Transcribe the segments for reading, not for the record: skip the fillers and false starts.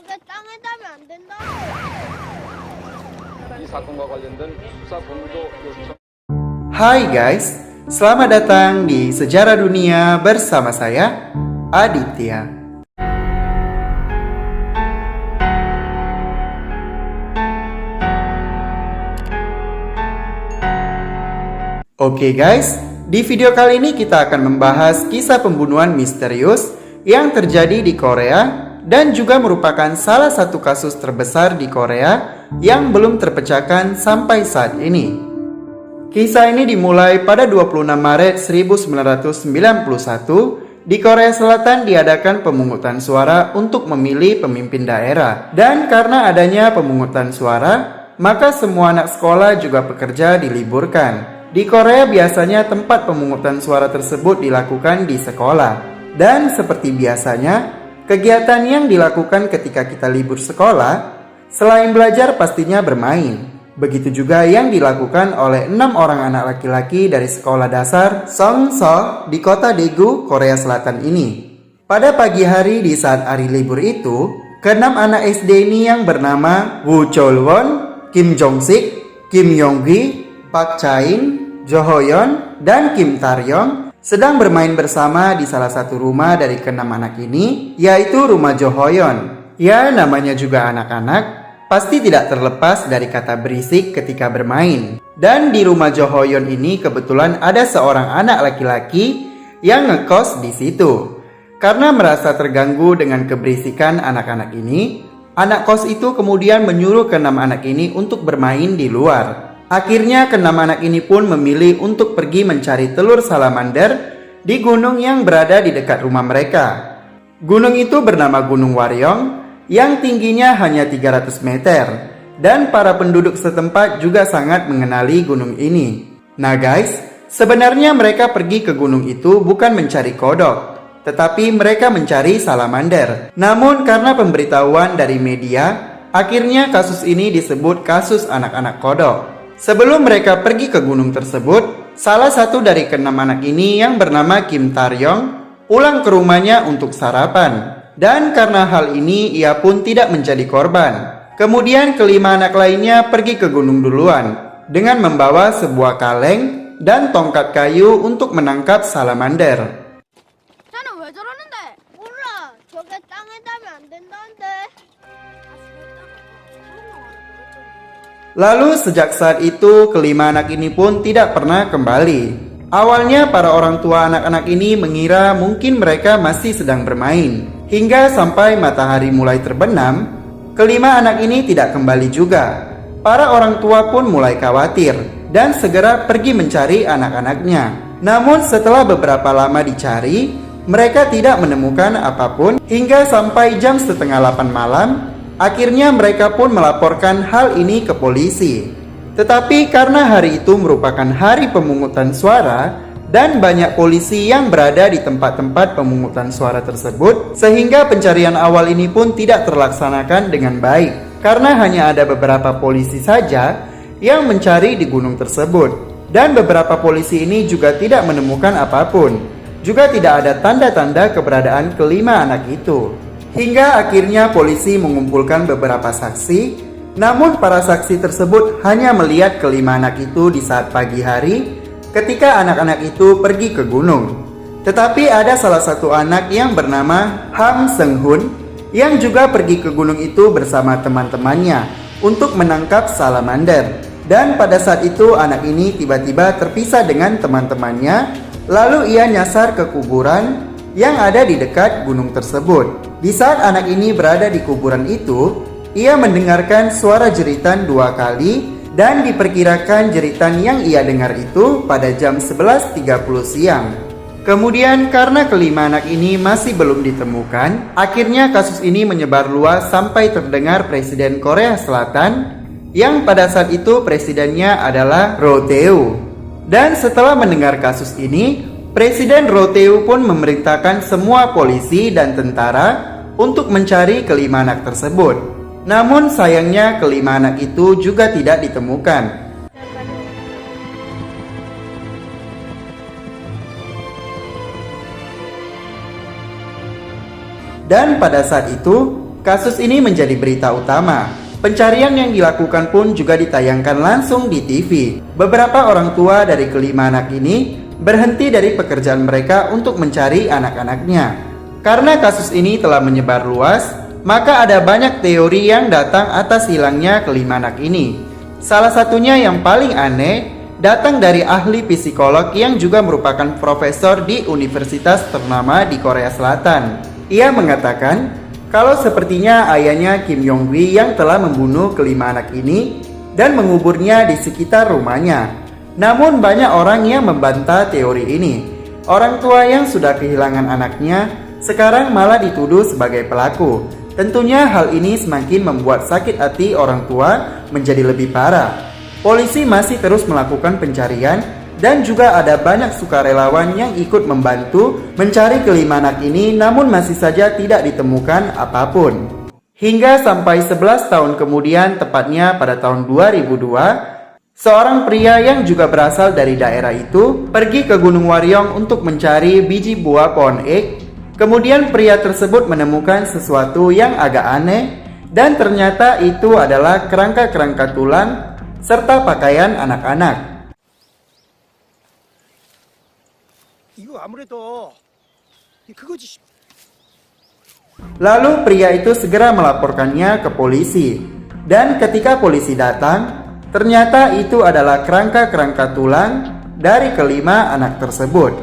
저게 땅에 닿으면 안 된다. 이 사건과 관련된 수사 본부도 요청. Hai guys, selamat datang di Sejarah Dunia bersama saya, Aditya. Oke guys, di video kali ini kita akan membahas kisah pembunuhan misterius yang terjadi di Korea dan juga merupakan salah satu kasus terbesar di Korea yang belum terpecahkan sampai saat ini. Kisah ini dimulai pada 26 Maret 1991. Di Korea Selatan diadakan pemungutan suara untuk memilih pemimpin daerah. Dan karena adanya pemungutan suara, maka semua anak sekolah juga pekerja diliburkan. Di Korea biasanya tempat pemungutan suara tersebut dilakukan di sekolah. Dan seperti biasanya, kegiatan yang dilakukan ketika kita libur sekolah, selain belajar pastinya bermain. Begitu juga yang dilakukan oleh 6 orang anak laki-laki dari sekolah dasar Songso di kota Daegu, Korea Selatan ini. Pada pagi hari di saat hari libur itu, ke-6 anak SD ini yang bernama Woo Chol-won, Kim Jong-sik, Kim Yong-gi, Park Cha-in, Jo Ho-yeon, dan Kim Taryong sedang bermain bersama di salah satu rumah dari ke-6 anak ini, yaitu rumah Jo Ho-yeon. Ya, namanya juga anak-anak, pasti tidak terlepas dari kata berisik ketika bermain. Dan di rumah Jo Ho-yeon ini kebetulan ada seorang anak laki-laki yang ngekos di situ. Karena merasa terganggu dengan keberisikan anak-anak ini, anak kos itu kemudian menyuruh ke-6 anak ini untuk bermain di luar. Akhirnya ke-6 anak ini pun memilih untuk pergi mencari telur salamander di gunung yang berada di dekat rumah mereka. Gunung itu bernama Gunung Waryong yang tingginya hanya 300 meter. Dan para penduduk setempat juga sangat mengenali gunung ini. Nah guys, sebenarnya mereka pergi ke gunung itu bukan mencari kodok, tetapi mereka mencari salamander. Namun karena pemberitahuan dari media, akhirnya kasus ini disebut kasus anak-anak kodok. Sebelum mereka pergi ke gunung tersebut, salah satu dari ke-6 anak ini yang bernama Kim Taryong pulang ke rumahnya untuk sarapan. Dan karena hal ini ia pun tidak menjadi korban. Kemudian ke-5 anak lainnya pergi ke gunung duluan dengan membawa sebuah kaleng dan tongkat kayu untuk menangkap salamander. 쟤는 왜 저러는데? 몰라. 저게 땅에 닿으면 안 된다는데. Lalu sejak saat itu ke-5 anak ini pun tidak pernah kembali. Awalnya para orang tua anak-anak ini mengira mungkin mereka masih sedang bermain. Hingga sampai matahari mulai terbenam, ke-5 anak ini tidak kembali juga. Para orang tua pun mulai khawatir dan segera pergi mencari anak-anaknya. Namun setelah beberapa lama dicari, mereka tidak menemukan apapun hingga sampai jam setengah 8 malam. Akhirnya mereka pun melaporkan hal ini ke polisi. Tetapi karena hari itu merupakan hari pemungutan suara dan banyak polisi yang berada di tempat-tempat pemungutan suara tersebut, sehingga pencarian awal ini pun tidak terlaksanakan dengan baik. Karena hanya ada beberapa polisi saja yang mencari di gunung tersebut. Dan beberapa polisi ini juga tidak menemukan apapun. Juga tidak ada tanda-tanda keberadaan ke-5 anak itu. Hingga akhirnya polisi mengumpulkan beberapa saksi. Namun para saksi tersebut hanya melihat ke-5 anak itu di saat pagi hari ketika anak-anak itu pergi ke gunung. Tetapi ada salah satu anak yang bernama Ham Seung-hun yang juga pergi ke gunung itu bersama teman-temannya untuk menangkap salamander. Dan pada saat itu anak ini tiba-tiba terpisah dengan teman-temannya. Lalu ia nyasar ke kuburan yang ada di dekat gunung tersebut. Di saat anak ini berada di kuburan itu, ia mendengarkan suara jeritan 2 kali dan diperkirakan jeritan yang ia dengar itu pada jam 11.30 siang. Kemudian karena ke-5 anak ini masih belum ditemukan, akhirnya kasus ini menyebar luas sampai terdengar Presiden Korea Selatan yang pada saat itu presidennya adalah Roh Tae-woo. Dan setelah mendengar kasus ini, Presiden Roh Tae-woo pun memerintahkan semua polisi dan tentara untuk mencari ke-5 anak tersebut. Namun sayangnya ke-5 anak itu juga tidak ditemukan. Dan pada saat itu, Kasus ini menjadi berita utama. Pencarian yang dilakukan pun juga ditayangkan langsung di TV. Beberapa orang tua dari kelima anak ini berhenti dari pekerjaan mereka untuk mencari anak-anaknya. Karena kasus ini telah menyebar luas, maka ada banyak teori yang datang atas hilangnya kelima anak ini. Salah satunya yang paling aneh datang dari ahli psikolog yang juga merupakan profesor di universitas ternama di Korea Selatan. Ia mengatakan kalau sepertinya ayahnya Kim Yong-wi yang telah membunuh kelima anak ini dan menguburnya di sekitar rumahnya. Namun banyak orang yang membantah teori ini. Orang tua yang sudah kehilangan anaknya sekarang malah dituduh sebagai pelaku. Tentunya hal ini semakin membuat sakit hati orang tua menjadi lebih parah. Polisi masih terus melakukan pencarian dan juga ada banyak sukarelawan yang ikut membantu mencari kelima anak ini, namun masih saja tidak ditemukan apapun. Hingga sampai 11 tahun kemudian, tepatnya pada tahun 2002, seorang pria yang juga berasal dari daerah itu pergi ke Gunung Waryong untuk mencari biji buah pohon ek. Kemudian pria tersebut menemukan sesuatu yang agak aneh dan ternyata itu adalah kerangka-kerangka tulang serta pakaian anak-anak. Lalu pria itu segera melaporkannya ke polisi. Dan ketika polisi datang, ternyata itu adalah kerangka-kerangka tulang dari kelima anak tersebut.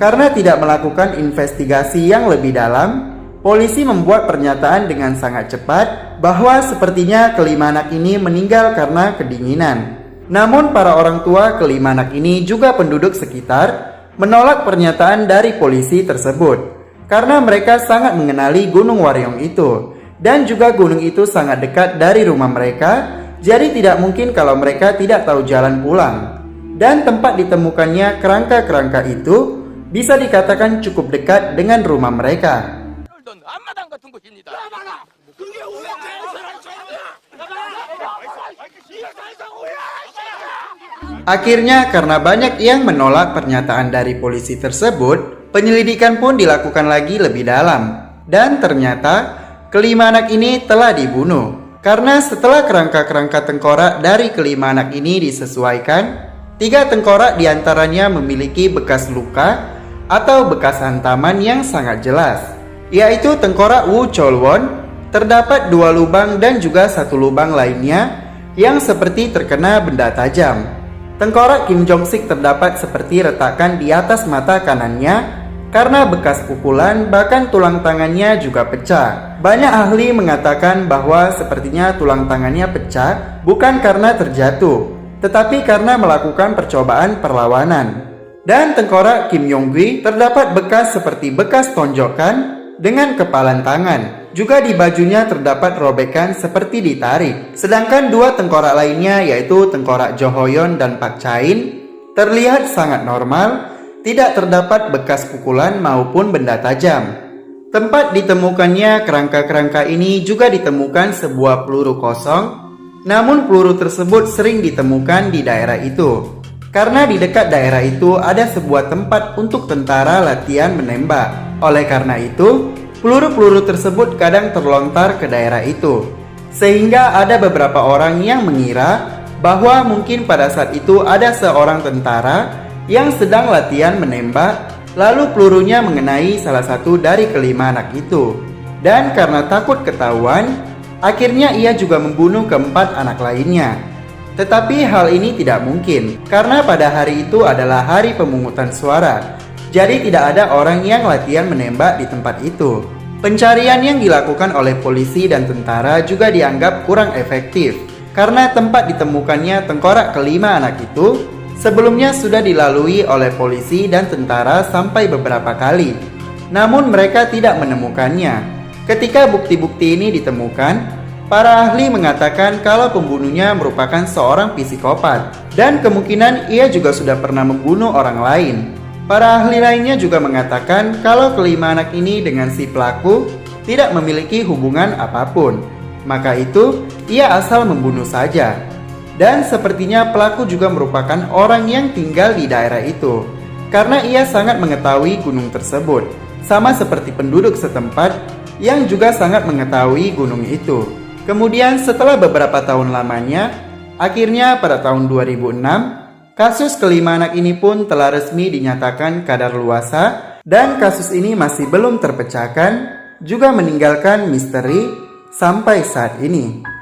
Karena tidak melakukan investigasi yang lebih dalam, polisi membuat pernyataan dengan sangat cepat bahwa sepertinya kelima anak ini meninggal karena kedinginan. Namun para orang tua kelima anak ini juga penduduk sekitar menolak pernyataan dari polisi tersebut karena mereka sangat mengenali Gunung Waryong itu dan juga gunung itu sangat dekat dari rumah mereka, jadi tidak mungkin kalau mereka tidak tahu jalan pulang. Dan tempat ditemukannya kerangka-kerangka itu bisa dikatakan cukup dekat dengan rumah mereka. Akhirnya karena banyak yang menolak pernyataan dari polisi tersebut, penyelidikan pun dilakukan lagi lebih dalam. Dan ternyata kelima anak ini telah dibunuh. Karena setelah kerangka-kerangka tengkorak dari kelima anak ini disesuaikan, 3 tengkorak diantaranya memiliki bekas luka atau bekas hantaman yang sangat jelas, yaitu tengkorak Woo Chol-won terdapat 2 lubang dan juga 1 lubang lainnya yang seperti terkena benda tajam. Tengkorak Kim Jong-sik terdapat seperti retakan di atas mata kanannya karena bekas pukulan, bahkan tulang tangannya juga pecah. Banyak ahli mengatakan bahwa sepertinya tulang tangannya pecah bukan karena terjatuh, tetapi karena melakukan percobaan perlawanan. Dan tengkorak Kim Yong-wi terdapat bekas seperti bekas tonjokan dengan kepalan tangan. Juga di bajunya terdapat robekan seperti ditarik. Sedangkan 2 tengkorak lainnya yaitu tengkorak Jo Ho-yeon dan Park Cha-in terlihat sangat normal, tidak terdapat bekas pukulan maupun benda tajam. Tempat ditemukannya kerangka-kerangka ini juga ditemukan sebuah peluru kosong, namun peluru tersebut sering ditemukan di daerah itu. Karena di dekat daerah itu ada sebuah tempat untuk tentara latihan menembak. Oleh karena itu, peluru-peluru tersebut kadang terlontar ke daerah itu. Sehingga ada beberapa orang yang mengira bahwa mungkin pada saat itu ada seorang tentara yang sedang latihan menembak, lalu pelurunya mengenai salah satu dari kelima anak itu. Dan karena takut ketahuan, akhirnya ia juga membunuh keempat anak lainnya. Tetapi hal ini tidak mungkin, karena pada hari itu adalah hari pemungutan suara. Jadi tidak ada orang yang latihan menembak di tempat itu. Pencarian yang dilakukan oleh polisi dan tentara juga dianggap kurang efektif, karena tempat ditemukannya tengkorak kelima anak itu sebelumnya sudah dilalui oleh polisi dan tentara sampai beberapa kali. Namun mereka tidak menemukannya. Ketika bukti-bukti ini ditemukan, para ahli mengatakan kalau pembunuhnya merupakan seorang psikopat dan kemungkinan ia juga sudah pernah membunuh orang lain. Para ahli lainnya juga mengatakan kalau kelima anak ini dengan si pelaku tidak memiliki hubungan apapun. Maka itu ia asal membunuh saja. Dan sepertinya pelaku juga merupakan orang yang tinggal di daerah itu. karena ia sangat mengetahui gunung tersebut, sama seperti penduduk setempat yang juga sangat mengetahui gunung itu. Kemudian setelah beberapa tahun lamanya, akhirnya pada tahun 2006, kasus kelima anak ini pun telah resmi dinyatakan kadaluarsa dan kasus ini masih belum terpecahkan, juga meninggalkan misteri sampai saat ini.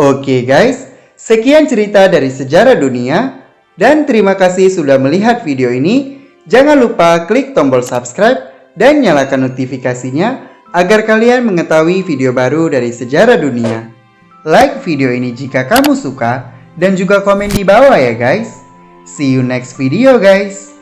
Oke guys, sekian cerita dari sejarah dunia dan terima kasih sudah melihat video ini. Jangan lupa klik tombol subscribe dan nyalakan notifikasinya agar kalian mengetahui video baru dari sejarah dunia. Like video ini jika kamu suka dan juga komen di bawah ya guys. See you next video guys.